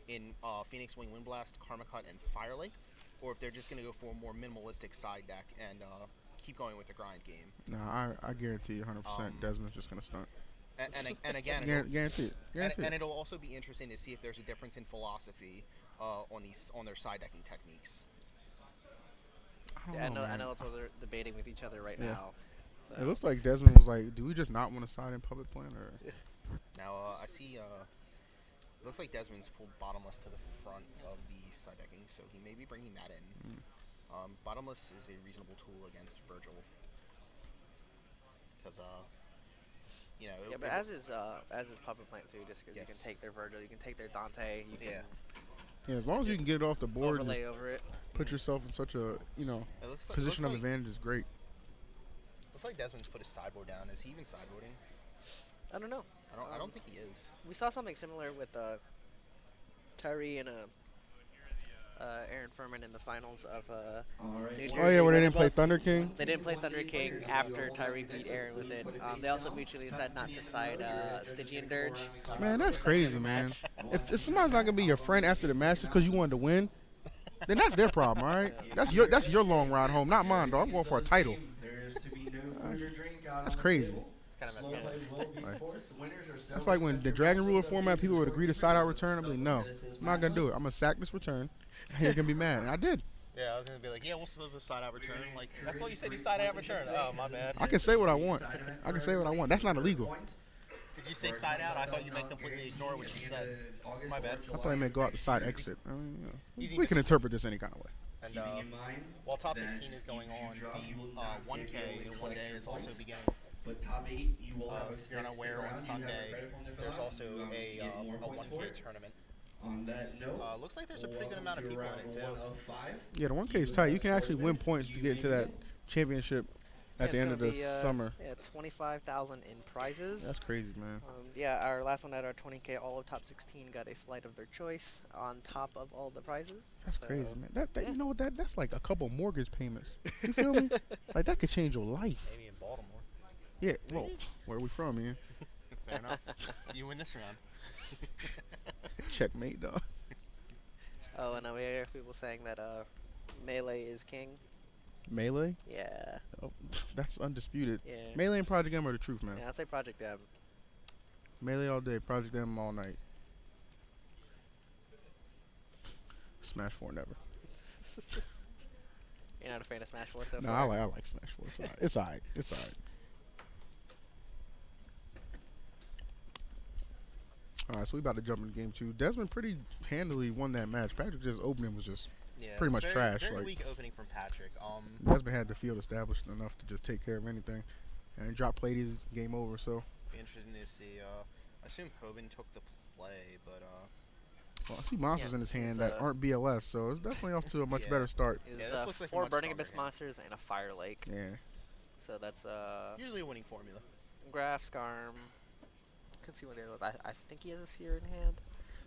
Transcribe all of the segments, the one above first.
in Phoenix Wing, Windblast, Karma Cut, and Fire Lake, or if they're just going to go for a more minimalistic side deck and keep going with the grind game. Nah, I guarantee you 100% Um, Desmond's just gonna stunt. and again, Guarantee it. Guarantee it. it'll also be interesting to see if there's a difference in philosophy on their side decking techniques. I don't Yeah, know, I man. know it's what they're debating with each other right Yeah. now. So It looks like Desmond was like, "Do we just not want to side in public plan?" Or Now I see. It looks like Desmond's pulled bottomless to the front of the side decking, so he may be bringing that in. mm. Bottomless is a reasonable tool against Virgil because yeah, but as is Puppet Plant too, just because you can yes, take their Virgil, you can take their Dante, you can yeah. Yeah, as long as you just can get it off the board and overlay just over it. put yourself in such a position of advantage is great. Looks like Desmond's put his sideboard down. Is he even sideboarding? I don't know. I don't think he is. We saw something similar with Tyree and Aaron Furman in the finals of New Jersey. Oh yeah, where they didn't play both- Thunder King. They didn't play Thunder King after Tyree beat Aaron with it. They also mutually decided not to side Stygian Dirge. Man, that's crazy, man. If somebody's not gonna be your friend after the match just because you wanted to win, then that's their problem, all right? That's your long ride home, not mine, dog. I'm going for a title. That's crazy. It's kind of messed up. That's like when the Dragon Ruler format, people would agree to side out return. I'm like, no, I'm not gonna do it. I'm gonna sack this return. And you're gonna be mad, and I did. Yeah, I was gonna be like, yeah, we'll split the side out return. Like, I thought you said you side out return. Oh, my bad. I can say what I want. That's not illegal. Did you say side out? I thought you meant completely ignore what you said. My bad. I thought I meant go out the side exit. I mean, Easy we can interpret this any kind of way. And while top 16 is going on, the 1K in one day is also beginning. But top 8, you will have If you're unaware, on Sunday, there's also a 1K tournament. On that note, Looks like there's a pretty good amount of people in it, too. Yeah, the 1K is tight. You can actually win points to get into that championship at the end of the summer. Yeah, 25,000 in prizes. That's crazy, man. Yeah, our last one at our 20K, all of top 16 got a flight of their choice on top of all the prizes. That's So, crazy, man. yeah. You know what? That's like a couple mortgage payments. You feel me? Like that could change your life. Maybe in Baltimore. Yeah. Well, where are we from, man? Fair enough. You win this round. Checkmate, dog. Oh, and we hear people saying that Melee is king. Melee? Yeah. Oh, that's undisputed. Yeah. Melee and Project M are the truth, man. Yeah, I say Project M. Melee all day, Project M all night. Smash 4 never. You're not a fan of Smash 4 so No, far? I like Smash 4. It's alright. It's alright. Alright, so we about to jump into game 2. Desmond pretty handily won that match. Patrick just opening was just pretty much trash. Very Like weak opening from Patrick. Desmond had the field established enough to just take care of anything, and drop played game over. So Be interesting to see. I assume Hoban took the play, but well, I see monsters Yeah, in his hand it's, that aren't BLS, so it's definitely off to a much Yeah. better start. It was Yeah, this looks like a 4 much Burning stronger Abyss hand. monsters and a Fire Lake. Yeah, So that's usually a winning formula. Graf, Skarm. Could see what they look. I think he has a Seer in hand.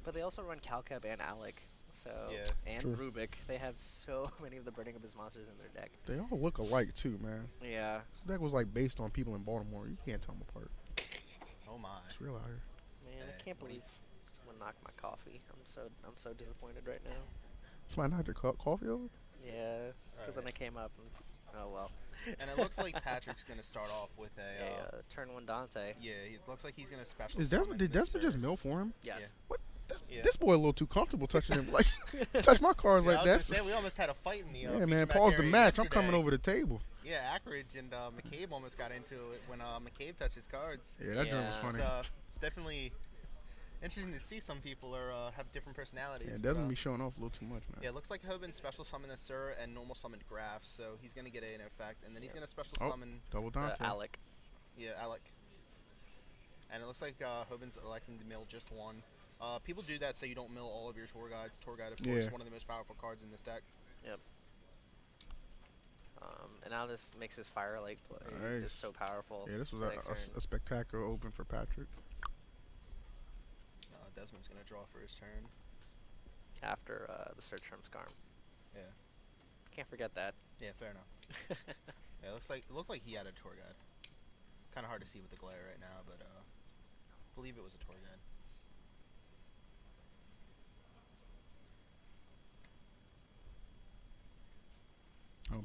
But they also run Calcab and Alec. So Yeah. and True. Rubik. They have so many of the Burning Abyss monsters in their deck. they all look alike too, man. Yeah. This deck was like based on people in Baltimore. You can't tell them apart. Oh my. It's real out here. Man, I Hey, can't what do you- believe someone knocked my coffee. I'm so disappointed right now. Somebody knocked your coffee over? Yeah. Because when I Alright. came up, oh well. And it looks like Patrick's gonna start off with a. Turn 1 Dante. Yeah, it looks like he's gonna special. Did summon Desmond this just spirit. mill for him? Yes. Yeah. Yeah. This boy a little too comfortable touching him. Like, touch my cards Yeah, like I that. was gonna say, we almost had a fight in the. Yeah, feature man. match Pause the area match. I'm coming yesterday. over the table. Yeah, Ackridge and McCabe almost got into it when McCabe touched his cards. Yeah, that joint was Yeah. funny. It's definitely interesting to see some people have different personalities. Yeah, but, Desmond be showing off a little too much, man. yeah, it looks like Hoban special summoned the Sir and normal summoned Graf, so he's gonna get an effect, and then he's Yeah. gonna special Oh. summon Double Dante. Alec. Alec. And it looks like Hoban's electing to mill just one. People do that so you don't mill all of your tour guides. Tour guide, of course, Yeah. one of the most powerful cards in this deck. And now this makes his Fire Lake play Nice. just so powerful. Yeah, this was Next turn. a spectacular open for Patrick. Desmond's gonna draw for his turn. After the search from Skarm. Yeah. Can't forget that. Yeah, fair enough. Yeah, it looked like he had a tour guide. Kind of hard to see with the glare right now, but I believe it was a tour guide.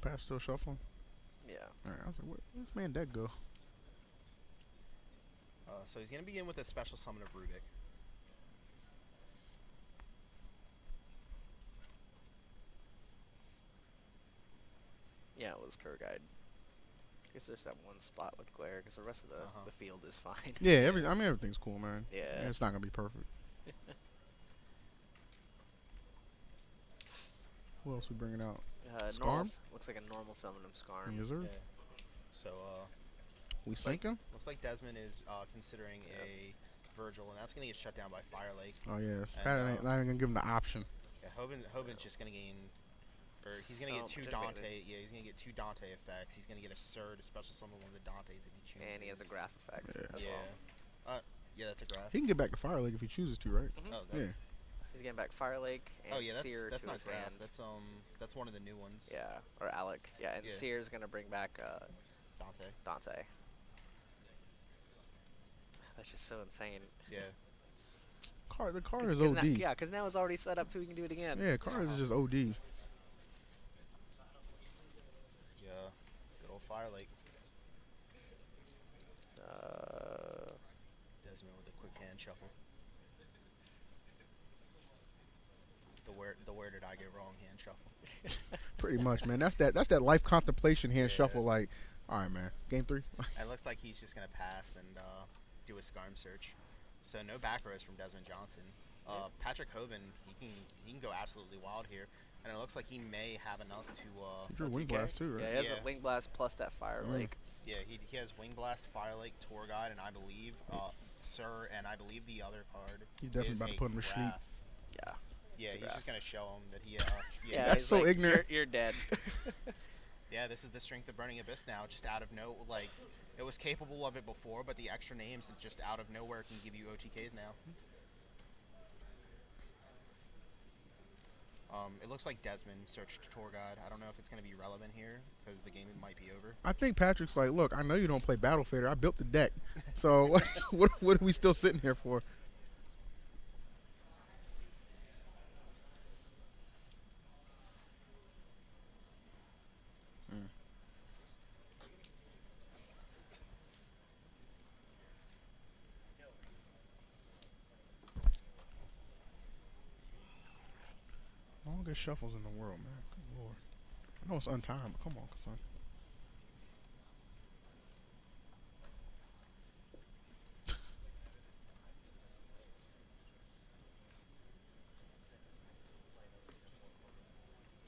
Pat's still shuffling. Yeah. All right, I was like, where's man deck go? So he's going to begin with a special summon of Rubik. Yeah, it was tour guide. I guess there's that one spot with glare, because the rest of the field is fine. Yeah, I mean everything's cool, man. Yeah. It's not gonna be perfect. Who else we bringing out? Normal, looks like a normal summon of Scarm. Yes, sir. Yeah. So, We sinking? looks like Desmond is considering a Virgil, and that's going to get shut down by Fire Lake. Oh yeah, And, Pat ain't not even gonna give him the option. Yeah, Hoban's just going to gain, or he's going to get 2 Dante. Yeah, he's going to get 2 Dante effects. He's going to get a Surd, a special summon one of the Dantes if he chooses. And he has a graph effect as Yeah. well. Yeah, that's a graph. He can get back to Fire Lake if he chooses to, right? Mhm. Oh, Yeah. He's getting back Fire Lake and yeah, Seer that's to not his graph. hand. That's one of the new ones. Yeah, or Alec. Yeah, and Yeah. Seer's gonna bring back Dante. Dante. That's just so insane. Yeah. The card 'Cause- is 'cause OD. yeah, because now it's already set up so we can do it again. Yeah, card is just OD. Yeah. Good old Fire Lake. Desmond with a quick hand shuffle. The where did I get wrong hand shuffle. Pretty much, man. That's that life contemplation hand Yeah. shuffle. Like, all right, man. Game 3. And it looks like he's just gonna pass and do a Scarm search. So no back rows from Desmond Johnson. Patrick Hoban, he can go absolutely wild here, and it looks like he may have enough to. He drew That's Wing okay. Blast too, right? Yeah, he has Yeah. a Wing Blast plus that Fire Lake. Yeah, he has Wing Blast, Fire Lake, Tour Guide, and I believe Sir, and I believe the other card. He's definitely is about to a put him to sleep. graph. Yeah. Yeah, It's a he's graph. just gonna show him that he. Yeah, That's he's so like, ignorant. You're dead. Yeah, this is the strength of Burning Abyss now, just out of like, it was capable of it before, but the extra names just out of nowhere can give you OTKs now. It looks like Desmond searched Tour Guide. I don't know if it's going to be relevant here, because the game might be over. I think Patrick's like, look, I know you don't play Battle Fader. I built the deck. So what are we still sitting here for? Longest shuffles in the world, man. Good lord. I know it's untimed, but come on, son.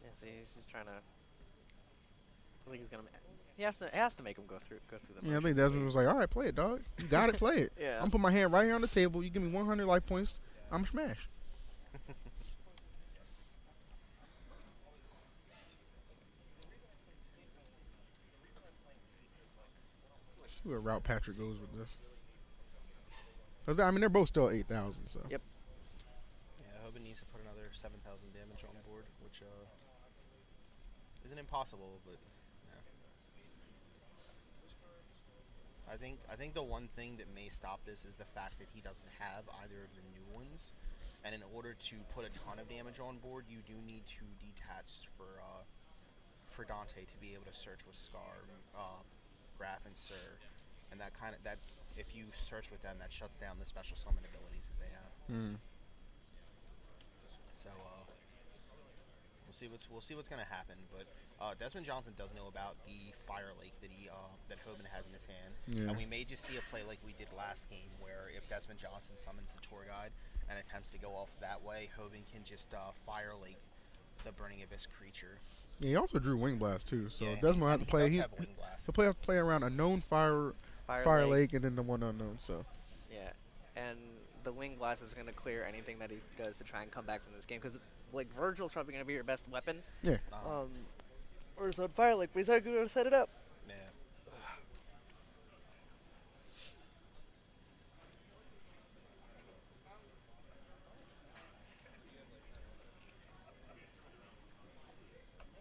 Yeah, see, he's just trying to. I think he's gonna. It has to make him go through the. Yeah, I think motions. Desmond was like, all right, play it, dog. You got it, play it. Yeah. I'm putting my hand right here on the table. You give me 100 life points, I'm smash. Let's see what route Patrick goes with this. 'Cause I mean, they're both still 8,000, so. Yep. Yeah, Hoban needs to put another 7,000 damage on board, which isn't impossible, but yeah. I think the one thing that may stop this is the fact that he doesn't have either of the new ones, and in order to put a ton of damage on board, you do need to detach for Dante to be able to search with Scar, Graph, and Sir, and that if you search with them, that shuts down the special summon abilities that they have. So we'll see what's gonna happen. But Desmond Johnson does know about the Fire Lake that Hoban has in his hand, Yeah. and we may just see a play like we did last game, where if Desmond Johnson summons the Tour Guide and attempts to go off that way, Hoban can just Fire Lake the Burning Abyss creature. Yeah, he also drew Wing Blast too, so Yeah, Desmond will have and to play. does He have Wing Blast. he'll play around a known Fire Lake, and then the one unknown. So Yeah, and the Wing Blast is gonna clear anything that he does to try and come back from this game, because like Virgil's probably gonna be your best weapon. yeah, Or it's on Fire Lake, but he's not gonna set it up. Yeah.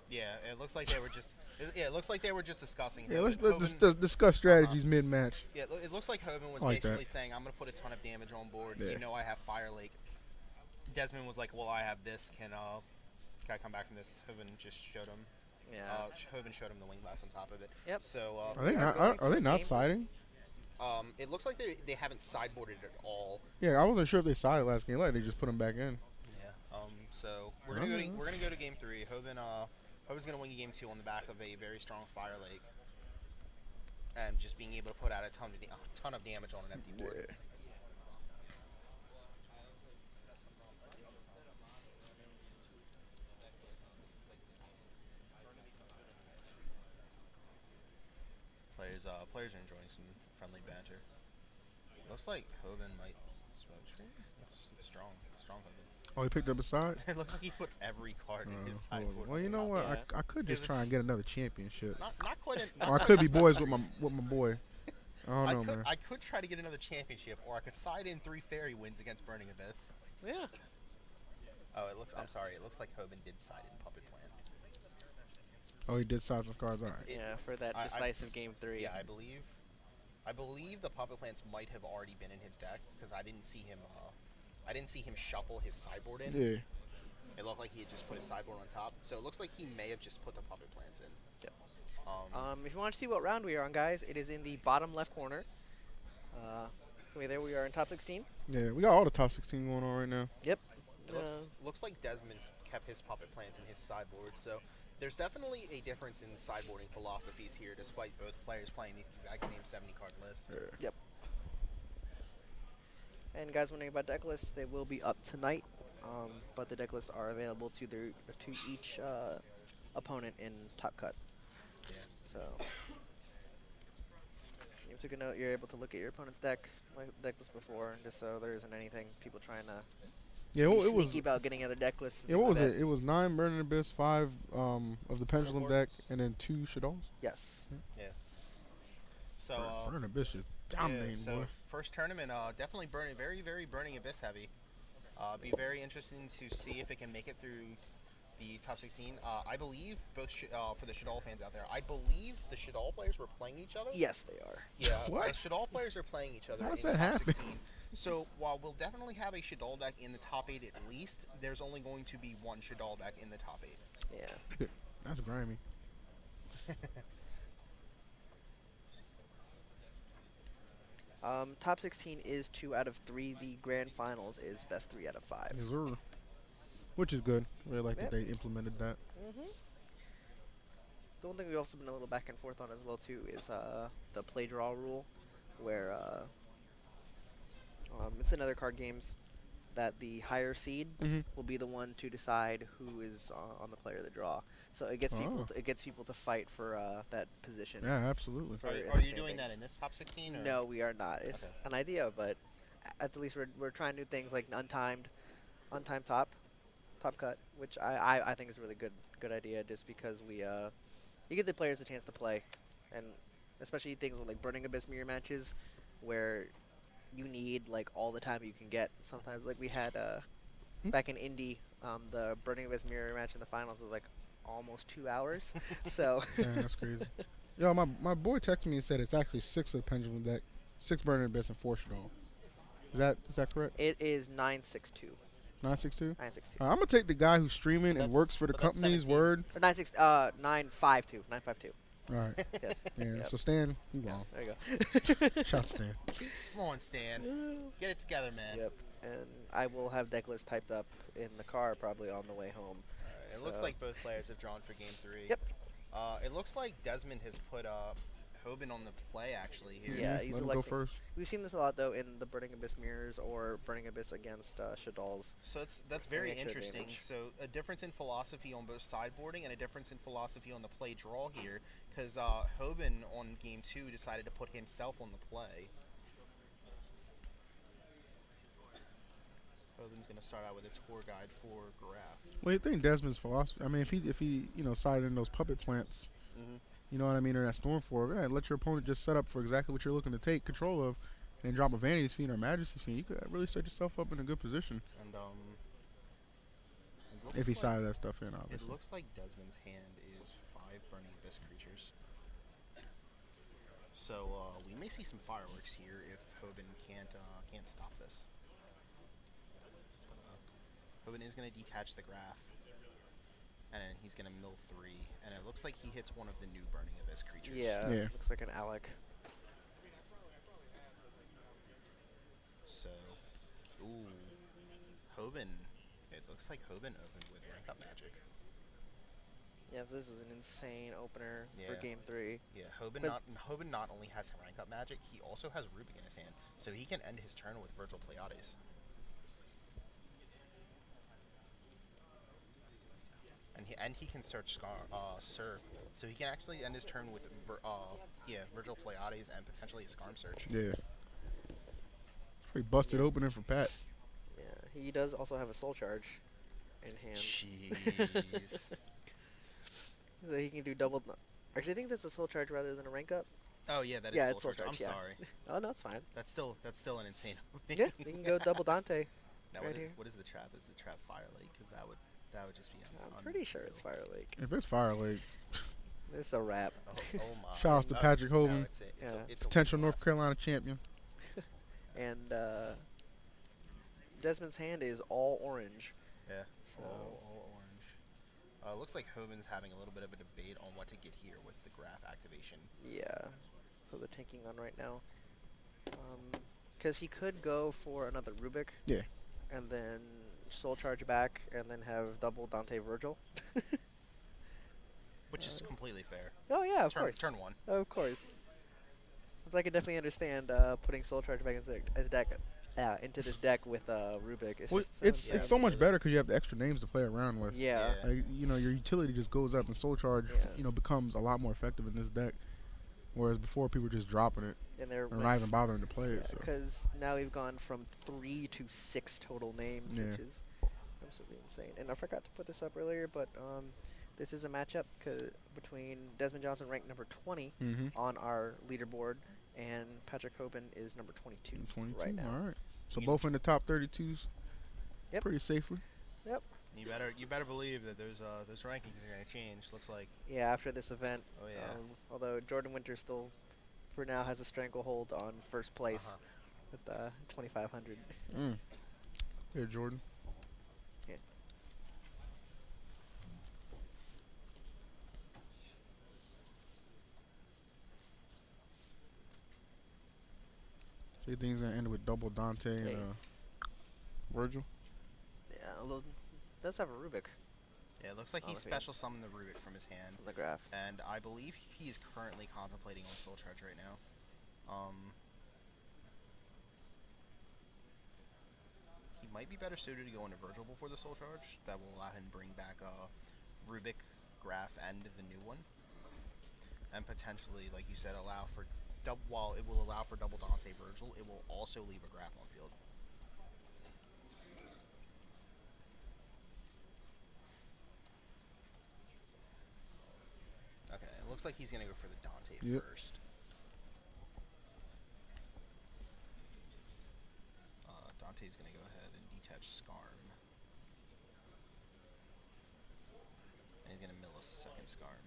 Yeah, it looks like they were just. It looks like they were just discussing. yeah. Hoban- Let's Hoban- discuss strategies mid-match. Yeah, it looks like Hoban was I like basically that. saying, "I'm going to put a ton of damage on board. Yeah. You know, I have Fire Lake." Desmond was like, "Well, I have this. Can I come back from this?" Hoban just showed him Yeah. Hoban showed him the wing blast on top of it. Yep. So Are they We are not? going Are to they not game siding? it looks like they haven't sideboarded at all. Yeah, I wasn't sure if they sided last game. Like they just put them back in. Yeah. So we're I gonna don't know. we're gonna go to game 3. Hoban's gonna win game 2 on the back of a very strong Fire Lake, and just being able to put out a ton of damage on an empty board. Yeah. Players are enjoying some friendly banter. Looks like Hoban might smoke screen. It's strong Hoban. Oh, he picked up a side. It looks like he put every card in his sideboard. Well, on you know top. what? Yeah. I could just Is it- try and get another championship. Not quite. Or I could be boys with my boy. I don't know, man. I could try to get another championship, or I could side in 3 fairy wins against Burning Abyss. Yeah. Oh, I'm sorry. It looks like Hoban did side in Puppet Plan. Oh, he did side some cards. All right. Yeah, for that I- decisive game 3. Yeah, I believe the Puppet Plants might have already been in his deck because I didn't see him. I didn't see him shuffle his sideboard in. Yeah. It looked like he had just put his sideboard on top, so it looks like he may have just put the Puppet Plants in. Yep. Um, If you want to see what round we are on, guys, it is in the bottom left corner. So there we are in top 16. Yeah, we got all the top 16 going on right now. Yep. It looks like Desmond's kept his Puppet Plants in his sideboard, so there's definitely a difference in sideboarding philosophies here, despite both players playing the exact same 70-card list. Yep. And guys, wondering about deck lists, they will be up tonight, but the deck lists are available to each opponent in Top Cut. Yeah. So you took a note. You're able to look at your opponent's deck list before, just so there isn't anything people trying to Yeah, be it was. sneaky about getting other deck lists. and Yeah, things what was like it? that. It was 9 Burning Abyss, 5 of the Pendulum deck, and then 2 Shadows. Yes. Yeah. So, Burning Abyss is yeah, dominating, so boy. first tournament, definitely very Burning Abyss heavy. Be very interesting to see if it can make it through the top 16. I believe both for the Shadal fans out there, I believe the Shadal players were playing each other. Yes, they are. Yeah, What? the Shadal players are playing each other How does in that top happen? 16. So while we'll definitely have a Shadal deck in the top 8 at least, there's only going to be one Shadal deck in the top 8. Yeah. That's grimy. Top 16 is 2 out of 3. The grand finals is best 3 out of 5. Yes, sir. Which is good. Really like Yep. that they implemented that. The one thing we've also been a little back and forth on as well too is the play draw rule, where it's in other card games that the higher seed Mhm. will be the one to decide who is on the player of the draw. So it gets people to fight for that position. Yeah, absolutely. For Are in you the doing that standings. in this top 16? Or? No, we are not. It's Okay. an idea, but at least we're trying new things like untimed top cut, which I think is a really good idea, just because you give the players a chance to play, and especially things like Burning Abyss mirror matches, where you need like all the time you can get. Sometimes like we had back in Indy, the Burning Abyss mirror match in the finals was like almost 2 hours. So Yeah, that's crazy. Yo, my boy texted me and said it's actually 6 of the Pendulum deck, 6 Burning Abyss and 4 Shadow. Is that correct? it is 962. 962. 962. I'm gonna take the guy who's streaming and That's- works for the but that's company's 17. word. Or 952. 952. All right. Yes. Yeah. Yep. So Stan, you wrong. There you go. Shout Stan. Come on, Stan. Get it together, man. Yep. And I will have deck list typed up in the car probably on the way home. Alright, it looks So- like both players have drawn for game 3. Yep. It looks like Desmond has put Hoban on the play actually here. Yeah, he's let him go electing- first. We've seen this a lot though in the Burning Abyss mirrors or Burning Abyss against Shadal's. So that's very extra interesting. damage. So a difference in philosophy on both sideboarding and a difference in philosophy on the play draw here, because Hoban on game 2 decided to put himself on the play. Hoban's gonna start out with a tour guide for Graph. Well, you think Desmond's philosophy? I mean, if he sided in those puppet plants, Mm-hmm. you know what I mean, or that Stormforge, yeah, let your opponent just set up for exactly what you're looking to take control of, and drop a Vanity's Fiend or Majesty's Fiend. You could really set yourself up in a good position And it if he looks like- sided that stuff in, It obviously. looks like Desmond's hand is 5 Burning Abyss creatures. So we may see some fireworks here if Hoban can't stop this. Hoban is going to detach the Graph, and then he's gonna mill 3, and it looks like he hits one of the new Burning Abyss creatures. Yeah, Yeah. looks like an Alec. So, ooh, Hoban. It looks like Hoban opened with rank up magic. Yeah, so this is an insane opener for Yeah. game 3. Yeah, Hoban not only has rank up magic, he also has Rubik in his hand, so he can end his turn with Virgil Pleiades. And he can search Sir, so he can actually end his turn with Virgil Pleiades and potentially a Scarm Search. Yeah. Pretty busted opening for Pat. Yeah, he does also have a Soul Charge in hand. Jeez. So he can do double. Actually, I think that's a Soul Charge rather than a rank up. Oh yeah, that is Yeah, Soul it's Soul Charge. I'm Charge, yeah. sorry. Oh, no, it's fine. That's still an insane opening. Yeah, you can go double Dante. Now right here. what is the trap? Is the trap Fire Lake? Because that would just be. I'm pretty sure it's Fire Lake. If it's Fire Lake, It's a wrap. Oh my. Shouts to Patrick No, Hoban, it's a potential win North loss. Carolina champion. And Desmond's hand is all orange. Yeah. So All orange. Looks like Hoban's having a little bit of a debate on what to get here with the graph activation. yeah, so they're tanking on right now. Because he could go for another Rubik. Yeah. And then Soul Charge back, and then have double Dante Virgil. Which is completely fair. Oh yeah, of course. Turn 1. Of course. So I can definitely understand putting Soul Charge back into the deck, into this deck with Rubik. It's Well, just it's yeah, so much absolutely. better because you have the extra names to play around with. yeah. Yeah. Like, your utility just goes up, and Soul Charge, Yeah. becomes a lot more effective in this deck. Whereas before, people were just dropping it And they're and not even bothering to play it. So. because now we've gone from 3 to 6 total names, Yeah. which is absolutely insane. And I forgot to put this up earlier, but this is a matchup between Desmond Johnson, ranked number 20 Mm-hmm. on our leaderboard, and Patrick Hoban is number 22 22. right now. All right. So You- both in the top 32s. Yep. Pretty safely. You better believe that those rankings are gonna change. Looks like. Yeah, after this event. Oh yeah. Although Jordan Winter still, for now, has a stranglehold on first place with 2,500. Mm. Here, Jordan. Yeah. So you think he's gonna end with double Dante Hey. and Virgil? Yeah, although does have a Rubik Yeah, it looks like Oh, he okay. special summoned the Rubik from his hand, on the graph. and I believe he is currently contemplating on Soul Charge right now. He might be better suited to go into Virgil before the Soul Charge. That will allow him to bring back Rubik, Graph, and the new one, and potentially, like you said, allow for while it will allow for double Dante Virgil, it will also leave a Graph on field. Okay, it looks like he's gonna go for the Dante Yep. first. Dante's gonna go ahead and detach Scarm. And he's gonna mill a second Scarm,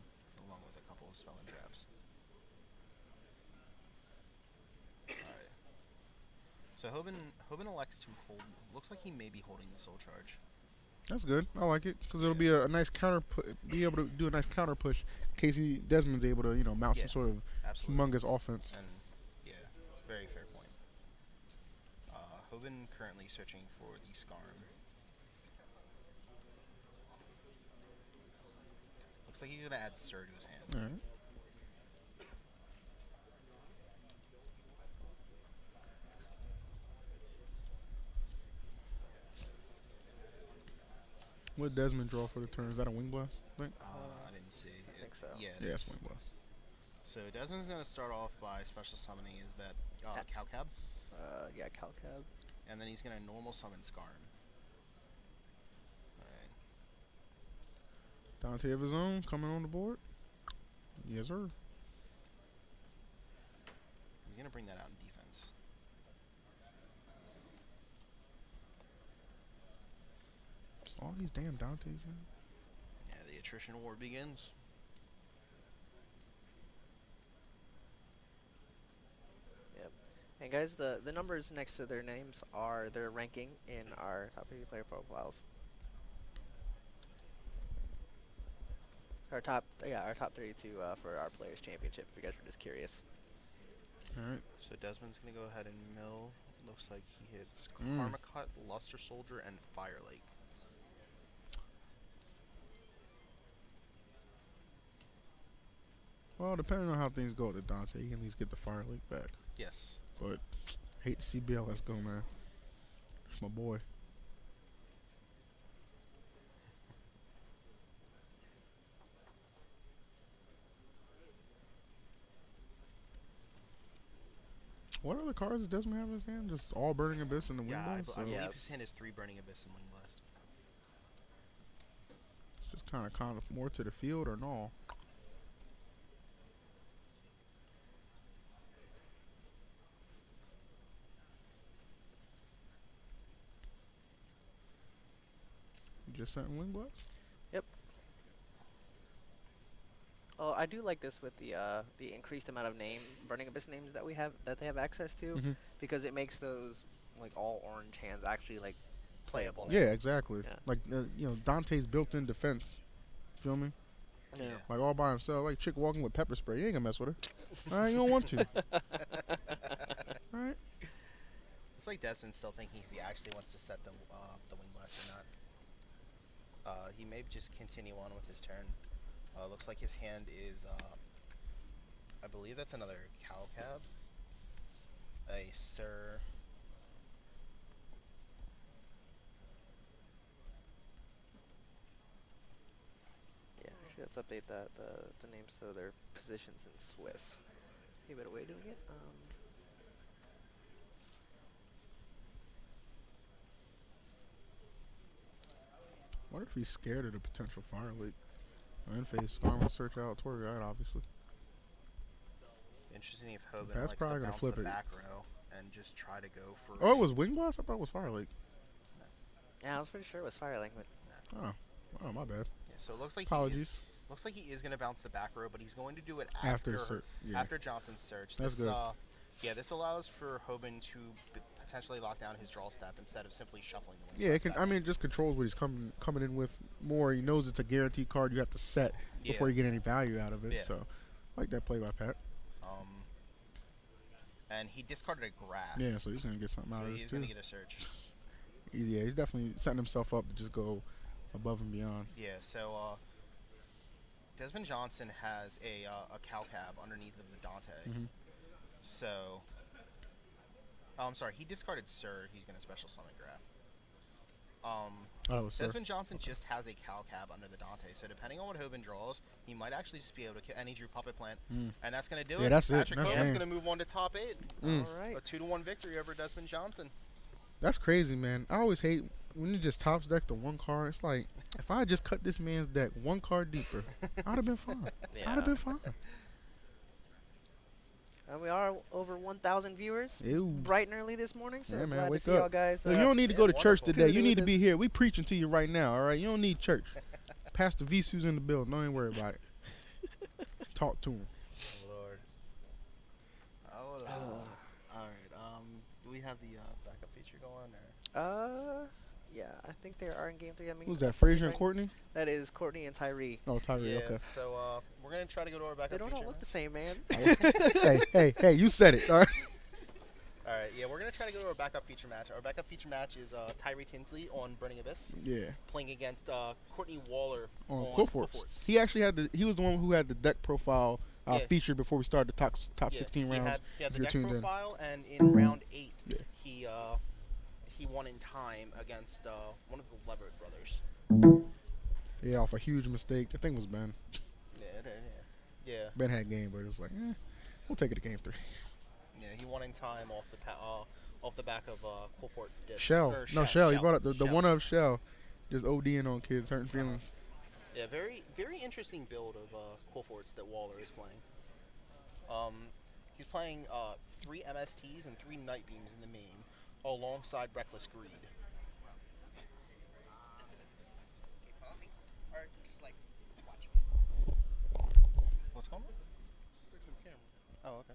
along with a couple of spell and traps. Alright. So Hoban elects to hold, looks like he may be holding the Soul Charge. That's good. I like it because it'll be a nice counter. Be able to do a nice counter push in case Desmond's able to mount Yeah, some sort of Absolutely. humongous offense. And yeah, very fair point. Hoban currently searching for the Scarm. Looks like he's gonna add Sir to his hand. All right. What did Desmond draw for the turn? Is that a wing blast? I think. I didn't see. I think so. Yeah, it Yeah, it's is. wing blast. So Desmond's gonna start off by special summoning is that Cow Cab, Yeah, Calcab. and then he's gonna normal summon Scarm. Alright. Dante of his own coming on the board. Yes, sir. He's gonna bring that out in defense. It's all these damn Dantes, man. Yeah, the attrition war begins. Yep. And guys, the numbers next to their names are their ranking in our top 50 player profiles. our top 32 for our Players Championship. If you guys were just curious. All right. So Desmond's gonna go ahead and mill. Looks like he hits Mm. Karma Cut, Luster Soldier, and Fire Lake. Well, depending on how things go with the Dante, he can at least get the Fire Lake back. Yes. But hate to see BLS go, man. It's my boy. What other cards does Desmond have in his hand? Just all Burning Abyss and the Wind Yeah, I, Blast? I believe Yes. his hand is 3 Burning Abyss and Wing Blast. It's just kind of more to the field or no? You just sent Wing Blast? Oh, I do like this with the increased amount of Burning Abyss names that they have access to, Mhm. because it makes those like all orange hands actually like playable. Yeah, exactly. Yeah. Like, Dante's built-in defense. Feel me? Yeah. Like, all by himself. Like, chick walking with pepper spray. You ain't gonna mess with her. All right, you don't want to. All right. It's like Desmond's still thinking if he actually wants to set the Wing Blast or not. He may just continue on with his turn. Looks like his hand is, I believe that's another Cow Cab. A Sir. Yeah, actually, let's update the names so their positions in Swiss. Maybe a better way of doing it. What if he's scared of the potential Fire Leak? In-face, Storm, search out, tour guide, obviously. Interesting if Hoban That's likes probably to gonna bounce flip the it. back row and just try to go for. Oh, it was Wing Blast? I thought it was Fire Leak. Yeah, I was pretty sure it was Firelink, but Oh, my bad. Yeah, so it looks like Apologies. Looks like he is going to bounce the back row, but he's going to do it After after yeah. after Johnson's search. That's this, good. Yeah, this allows for Hoban to potentially lock down his draw step instead of simply shuffling the wing. Yeah, it can. I mean, it just controls what he's coming in with more. He knows it's a guaranteed card you have to set before you get any value out of it. Yeah. So, I like that play by Pat. And he discarded a graph. Yeah, so he's gonna get something out So of this he's too. going to get a search. Yeah, he's definitely setting himself up to just go above and beyond. Yeah, so Desmond Johnson has a cow cab underneath of the Dante. Mhm. So, I'm sorry, he discarded Sir. He's going to special summon graph. Oh, sir. Desmond Johnson just has a cow cab under the Dante, so depending on what Hoban draws, he might actually just be able to. And he drew Puppet Plant, and that's going to do it. Yeah, that's it. Patrick That's Hoban's game. going to move on to top 8. Mm. all right. A 2-1 victory over Desmond Johnson. That's crazy, man. I always hate when you just tops deck the one card. It's like, if I had just cut this man's deck one card deeper, I'd have been fine. Yeah. I'd have been fine. We are over 1,000 viewers. Ew. Bright and early this morning, so Yeah, man, glad wake to see y'all up. guys. Look, you don't need to go to church wonderful. today. You Continue need to with be this. here. We preaching to you right now, all right? You don't need church. Pastor Visu's in the building. Don't even worry about it. Talk to him. Oh, Lord. Oh, Lord. All right. Do we have the backup feature going? Or? Yeah, I think they are in game 3. I mean, Who's that, let's see Frazier if and I- Courtney? That is Courtney and Tyree. Oh, Tyree, Yeah, okay. so we're going to try to go to our backup They don't all feature. look the same, man. hey, you said it, all right? All right, yeah, we're going to try to go to our backup feature match. Our backup feature match is Tyree Tinsley on Burning Abyss Yeah. playing against Courtney Waller On on Quillforts. Quillforts. He actually he was the one who had the deck profile Yeah. featured before we started the top Yeah, 16 he rounds. He had if the you're deck tuned in. profile, and in round 8, Yeah. he won in time against one of the Leverett brothers. Yeah, off a huge mistake. The thing was Ben. Yeah. Ben had game, but it was like, we'll take it to game 3. Yeah, he won in time off the back of Quillfort disc. Shell. or No, Shell. He brought up the Shell. one of Shell. Just ODing on kids, hurting feelings. Yeah, very very interesting build of Quillforts that Waller is playing. He's playing 3 MSTs and 3 Night Beams in the main, alongside Reckless Greed. Or just like watch What's going on? Fixing the camera. Oh, okay.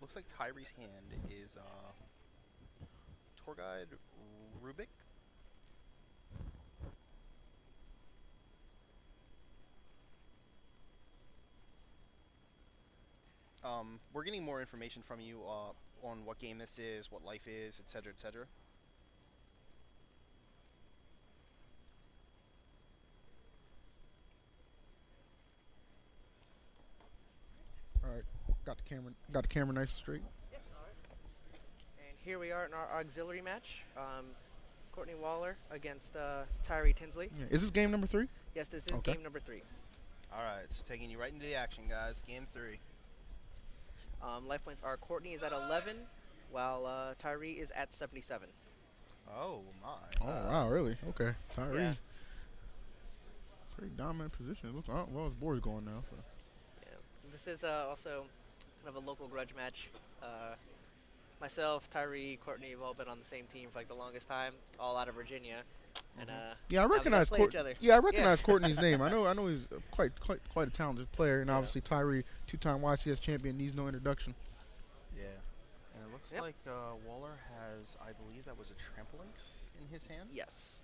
Looks like Tyree's hand is Tour Guide Rubik. We're getting more information from you on what game this is, what life is, etc., etc. All right, got the camera nice and straight. And here we are in our auxiliary match. Courtney Waller against Tyree Tinsley. Yeah. Is this game number 3? Yes, this is Okay. game number 3. All right, so taking you right into the action, guys. Game 3. Life points are Courtney is at 11, while Tyree is at 77. Oh my. Oh wow, really? Okay, Tyree. Yeah. Pretty dominant position. Looks well, his board's going now. So. Yeah. This is also kind of a local grudge match. Myself, Tyree, Courtney have all been on the same team for like the longest time, all out of Virginia. And Yeah, I now we recognize play each other. Yeah, I recognize Courtney's name. I know he's quite a talented player, and Yeah. obviously Tyree, 2-time YCS champion, needs no introduction. Yeah. And it looks Yep. like Waller has, I believe that was a Trampolinx in his hand. Yes.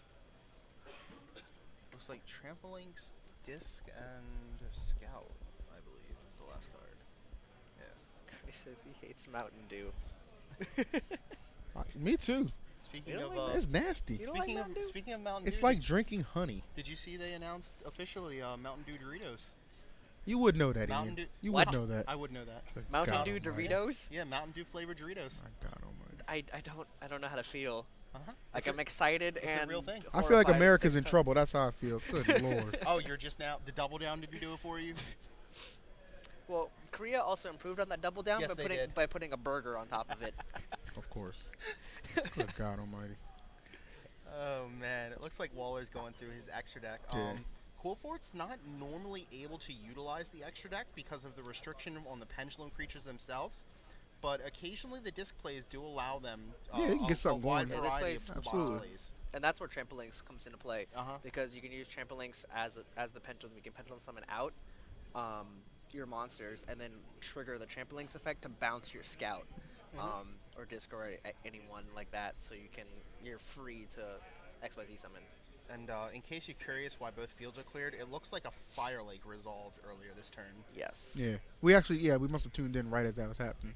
Looks like Trampolinx, Disc, and Scout, I believe, is the last card. Yeah. He says he hates Mountain Dew. Me too. Speaking You don't of like It's nasty. You don't like Mountain Dew? speaking of Mountain It's Dew, like drinking honey. did you see they announced officially Mountain Dew Doritos? You would know that, Mountain Ian. Dew. You What? would know that. I would know that. Good Mountain God Dew almighty. Doritos? Yeah, Mountain Dew flavored Doritos. My God almighty. I don't know how to feel. Uh-huh. Like I'm excited it's a and real thing. I feel like horrified at the America's same in time. trouble. That's how I feel. Good Lord. Oh, you're just now. The Double Down didn't do it for you. Well, Korea also improved on that double down Yes, they did. by putting a burger on top of it. Of course. Good God almighty. Oh man, it looks like Waller's going through his extra deck. Yeah. Coolport's not normally able to utilize the extra deck because of the restriction on the pendulum creatures themselves, but occasionally the disc plays do allow them Yeah, you can get something a wide going. Yeah, this variety plays- of box Absolutely. plays. And that's where Trampolinx comes into play. Uh-huh. Because you can use Trampolinx as the pendulum. You can pendulum summon out your monsters and then trigger the Trampolinx effect to bounce your scout or disc or anyone like that. So you're free to XYZ summon. And in case you're curious why both fields are cleared, it looks like a Fire Lake resolved earlier this turn. Yes. Yeah. We must have tuned in right as that was happening.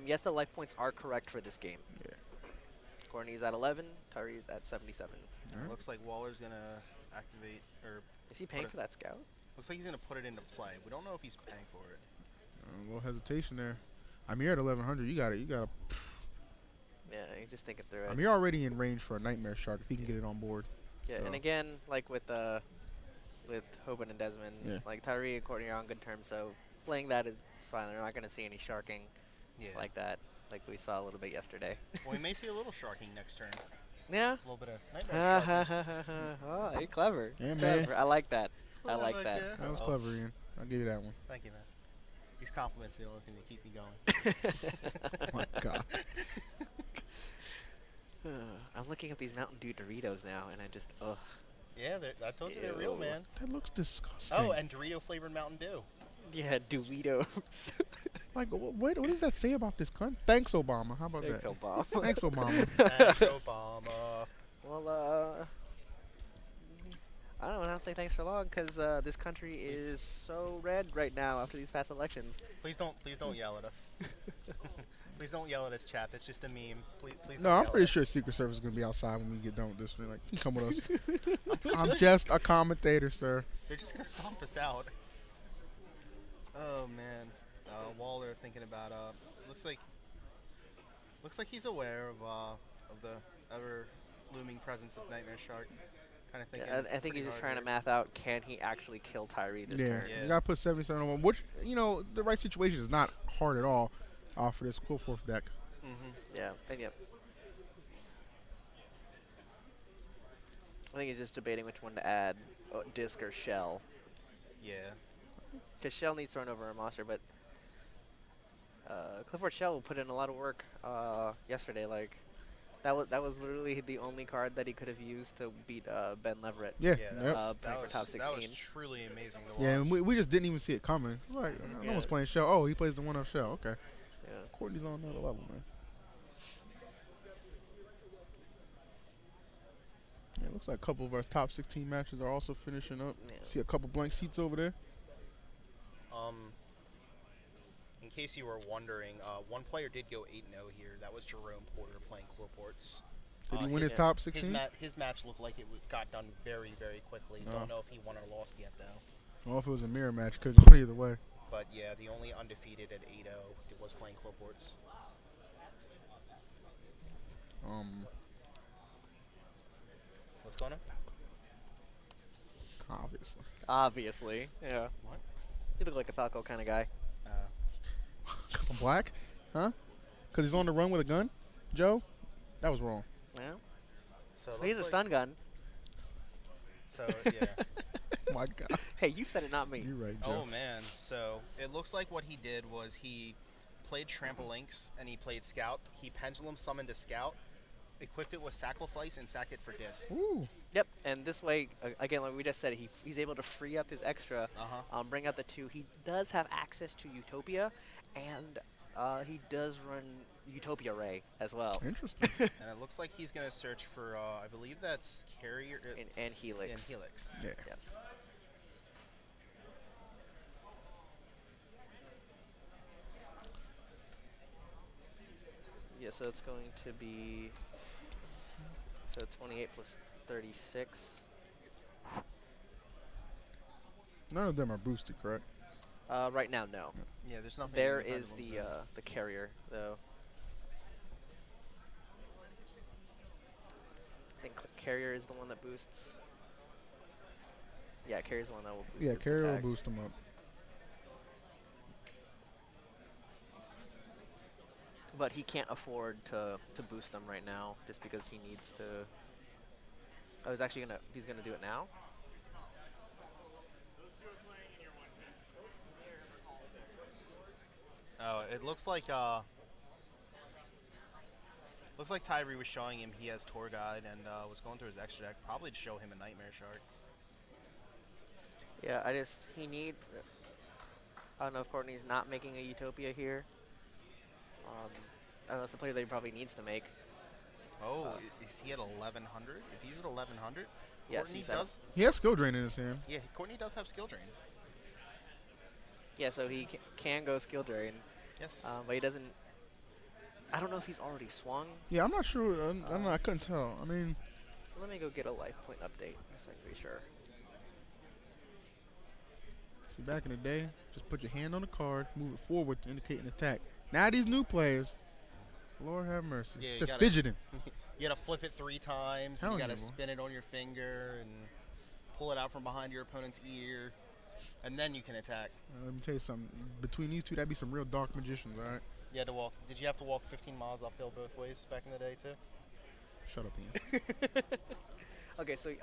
Yes, the life points are correct for this game. Yeah. Courtney's at 11, Tyree's at 77. Alright. Looks like Waller's gonna activate, or Is he paying What for that scout? looks like he's gonna put it into play. We don't know if he's paying for it. A little hesitation there. I mean, you're at 1100. You got it. Yeah, you're just thinking through it. I mean, you're already in range for a Nightmare Shark if he can get it on board. Yeah, so. and again, like with Hoban and Desmond, Yeah. like Tyree and Courtney are on good terms, so playing that is fine. They're not going to see any sharking Yeah. like that, like we saw a little bit yesterday. Well, we may see a little sharking next turn. Yeah. A little bit of nightmare sharking. Oh, you're clever. Yeah, man. Clever. I like that. I like that. Yeah. That was Oh, clever, Ian. I'll give you that one. Thank you, man. These compliments are the only thing that keep me going. Oh, my God. I'm looking at these Mountain Dew Doritos now, and I just, ugh. Yeah, I told you they're real, Ew. man. That looks disgusting. Oh, and Dorito flavored Mountain Dew. Yeah, Doritos. Like, what does that say about this cunt? Thanks, Obama. How about Thanks, that? Obama. Thanks, Obama. Thanks, Obama. Well, I don't know. I don't say thanks for long because this country is so red right now after these past elections. Please don't yell at us. Please don't yell at us, chat. It's just a meme. Please. No, don't I'm yell pretty at sure us. Secret Service is going to be outside when we get done with this thing. Like, you come with us. I'm just a commentator, sir. They're just gonna stomp us out. Oh man, Waller thinking about looks like he's aware of the ever looming presence of Nightmare Shark. Kind of thinking. Yeah, I think he's just trying to math out, can he actually kill Tyree this Yeah. turn? Yeah. You got to put 77 on one, which, the right situation is not hard at all for this Quill Force deck. Mm-hmm. Yeah, and yep. I think he's just debating which one to add, Disc or Shell. Yeah. Because Shell needs thrown over a monster, but Clifford Shell put in a lot of work yesterday. Like that was literally the only card that he could have used to beat Ben Leverett. Yeah. Yeah, Yep. playing for top that was 16. truly amazing to watch. Yeah, and we just didn't even see it coming. Like, no Yeah. one's playing Shell. Oh, he plays the 1-up Shell. Okay. Yeah. Courtney's on another level, man. Yeah, it looks like a couple of our top 16 matches are also finishing up. Yeah. See a couple blank seats over there. In case you were wondering, one player did go 8-0 here. That was Jerome Porter playing Cloports. Did he win his his- top 16? His match looked like it got done very, very quickly. Oh. Don't know if he won or lost yet, though. Well, if it was a mirror match, could go either way. But yeah, the only undefeated at 8-0 was playing Cloports. What's going on? Obviously. Obviously. Yeah. What? You look like a Falco kind of guy. Because I'm black? Huh? Because he's on the run with a gun? Joe? That was wrong. Yeah. So it He's a looks stun gun. So yeah. My God. Hey, you said it, not me. You're right, Joe. Oh man. So it looks like what he did was he played Trampolinks and he played Scout. He pendulum summoned a Scout, equipped it with Sacrifice, and sacked it for disc. Ooh. Yep, and this way, again, like we just said, he's able to free up his extra, bring out the 2. He does have access to Utopia, and he does run Utopia Ray as well. Interesting. And it looks like he's gonna search for, I believe that's Carrier And Helix. and Helix. Yeah. Yes. Yeah, so it's going to be 28 plus 36. None of them are boosted, correct? Right now, no. Yeah, there's nothing. There in the is pendulum zone. the carrier, though. I think carrier is the one that boosts. Yeah, carrier's the one that will boost. Yeah, its carrier will attack. boost them up. But he can't afford to boost them right now, just because he needs to. I was actually gonna. He's gonna do it now. Oh, it looks like Tyree was showing him he has tour guide and was going through his extra deck, probably to show him a Nightmare Shark. Yeah, he need. I don't know if Courtney's not making a Utopia here. I don't know, it's a player that he probably needs to make. Oh, is he at 1100? If he's at 1100, Yes, Courtney he's at- does. He has skill drain in his hand. Yeah, Courtney does have skill drain. Yeah, so he can go skill drain, Yes. but he doesn't. I don't know if he's already swung. Yeah, I'm not sure. I don't know. I couldn't tell. I mean, Let me go get a life point update so I can be sure. see, back in the day, just put your hand on the card, move it forward to indicate an attack. Now these new players, Lord have mercy, Yeah, you just gotta- fidgeting. You gotta flip it 3 times, and Hell you gotta no. spin it on your finger, and pull it out from behind your opponent's ear, and then you can attack. Let me tell you something. Between these two, that'd be some real dark magicians, all right? You had to walk. Did you have to walk 15 miles uphill both ways back in the day too? Shut up, Ian. Okay, so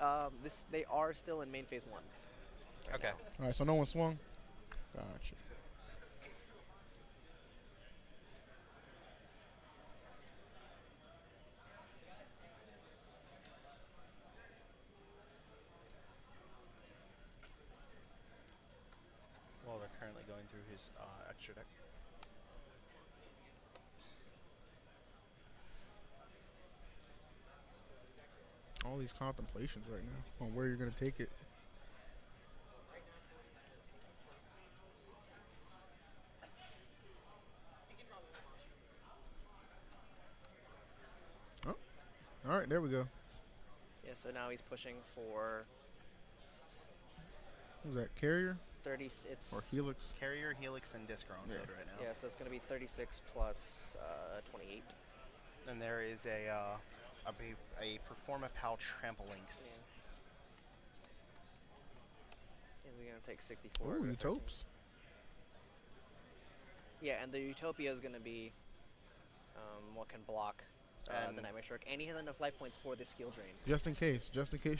they are still in main phase 1. Okay. All right, so no one swung? Gotcha. Well, they're currently going through his extra deck. All these contemplations right now on where you're going to take it. Oh, all right, there we go. Yeah, so now he's pushing for What was that, carrier 30. It's or helix? Carrier, Helix, and Disc are on Yeah. field right now. Yeah, so it's going to be 36 plus 28. And there is a Performa Pal Trampolinks. He's going to take 64. Ooh, or Utopes. 13. Yeah, and the Utopia is going to be what can block the And- Nightmare Shark. And he has enough life points for the skill drain. Just in case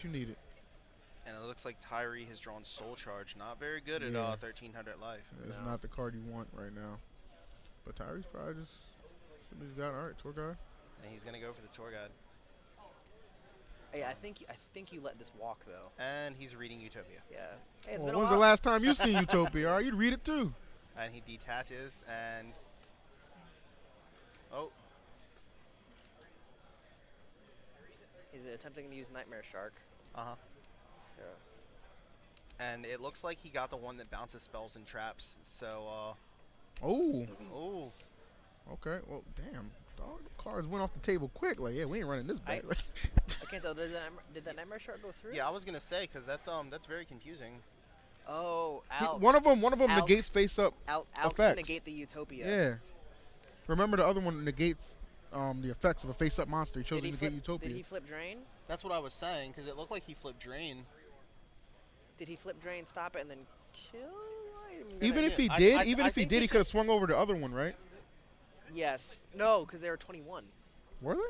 you need it. And it looks like Tyree has drawn Soul Charge. Not very good at Yeah. 1300 life. It's No. not the card you want right now. But Tyree's probably just somebody's got all right tour guard. And he's gonna go for the tour guide. Hey, I think you let this walk though. And he's reading Utopia. Yeah. Hey, it's Well, been a when's the while. last time you seen Utopia? All right, you'd read it too. And he detaches and oh, Is it attempting to use Nightmare Shark. Uh-huh. Yeah. And it looks like he got the one that bounces spells and traps. So, Oh, oh. okay. Well, damn. Dog, the cards went off the table quick. Like, yeah, we ain't running this back. I can't tell. Did that Nightmare Shark go through? Yeah, I was gonna say because that's very confusing. Oh, out. One of them Out. negates face up. Out effects. to negate the Utopia. Yeah. Remember the other one negates the effects of a face up monster. He chose to negate Utopia. Did he flip Drain? That's what I was saying because it looked like he flipped Drain. Did he flip Drain, stop it, and then kill? Even if he I did, think he he could have just- swung over the other one, right? Yes. No, because they were 21. Were they?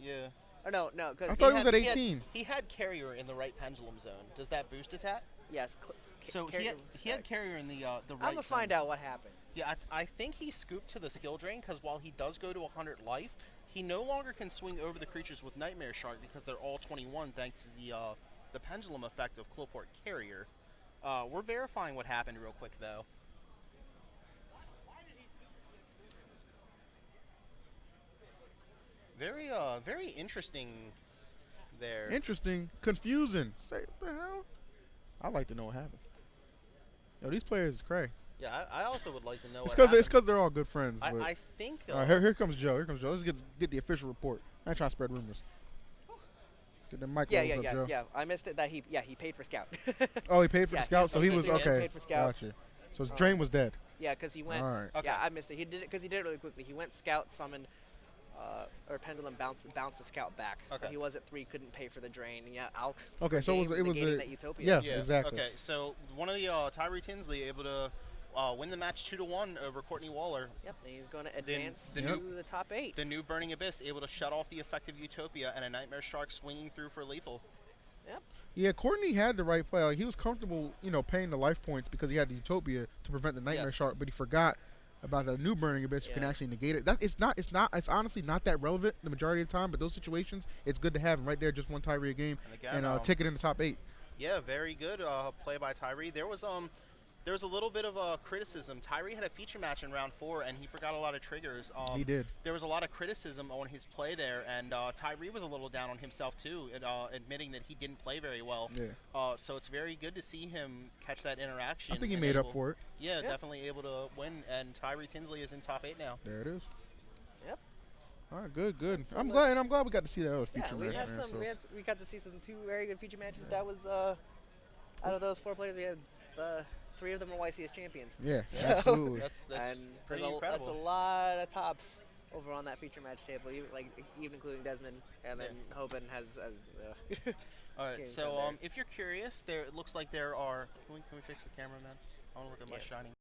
Yeah. Or no, I because thought it was at he had- 18. He had Carrier in the right pendulum zone. Does that boost attack? yes. So he had Carrier in the right. I'm gonna find zone. out what happened. Yeah, I think he scooped to the skill drain because while he does go to 100 life, he no longer can swing over the creatures with Nightmare Shark because they're all 21 thanks to the pendulum effect of Cloakport Carrier. We're verifying what happened real quick though. Very interesting there. Interesting. Confusing. Say, what the hell? I'd like to know what happened. Yo, these players is cray. Yeah, I also would like to know It's what because happened. they're all good friends. But. I think. All right, here comes Joe. Here comes Joe. Let's get the official report. I ain't trying to spread rumors. Get the mic levels up, Joe. Yeah. I missed it that he paid for Scout. Oh, he paid for Yeah, the scout, so he was paid okay. for scout. Gotcha. So his drain was dead. Yeah, because he went. All right. Okay. Yeah, I missed it. He did it because he did it really quickly. He went Scout, summoned, or Pendulum bounced the Scout back. So Okay. he was at 3, couldn't pay for the drain. Yeah, I'll. Okay, so it was negating a that Utopia. yeah, exactly. Okay, so one of the Tyree Tinsley able to win the match 2-1 over Courtney Waller. Yep, and he's going to advance the to new- the top 8. The new Burning Abyss able to shut off the effective Utopia and a Nightmare Shark swinging through for lethal. Yep. Yeah, Courtney had the right play. Like, he was comfortable, paying the life points because he had the Utopia to prevent the Nightmare Yes. Shark, but he forgot about the new Burning Abyss who can Yeah. actually negate it. It's honestly not that relevant the majority of the time, but those situations, it's good to have him right there, just one Tyree a game, And again, and take it in the top 8. Yeah, very good play by Tyree. There was a little bit of criticism. Tyree had a feature match in round 4, and he forgot a lot of triggers. He did. There was a lot of criticism on his play there, and Tyree was a little down on himself too, admitting that he didn't play very well. Yeah. So it's very good to see him catch that interaction. I think he and made up able- for it. Yeah, Yeah. definitely able to win, and Tyree Tinsley is in top 8 now. There it is. Yep. All right, good. So I'm let's- glad we got to see that other Yeah, feature we match. had man, some. so- We got to see some 2 very good feature matches. That was out of those 4 players, we had 3 of them were YCS champions. Yeah, So- absolutely. That's And pretty that's incredible. a lot of tops over on that feature match table, even including Desmond, and then Hoban has. All right, Game so time there. if you're curious, it looks like there are. Can we fix the camera, man? I want to look at my Yeah. shining.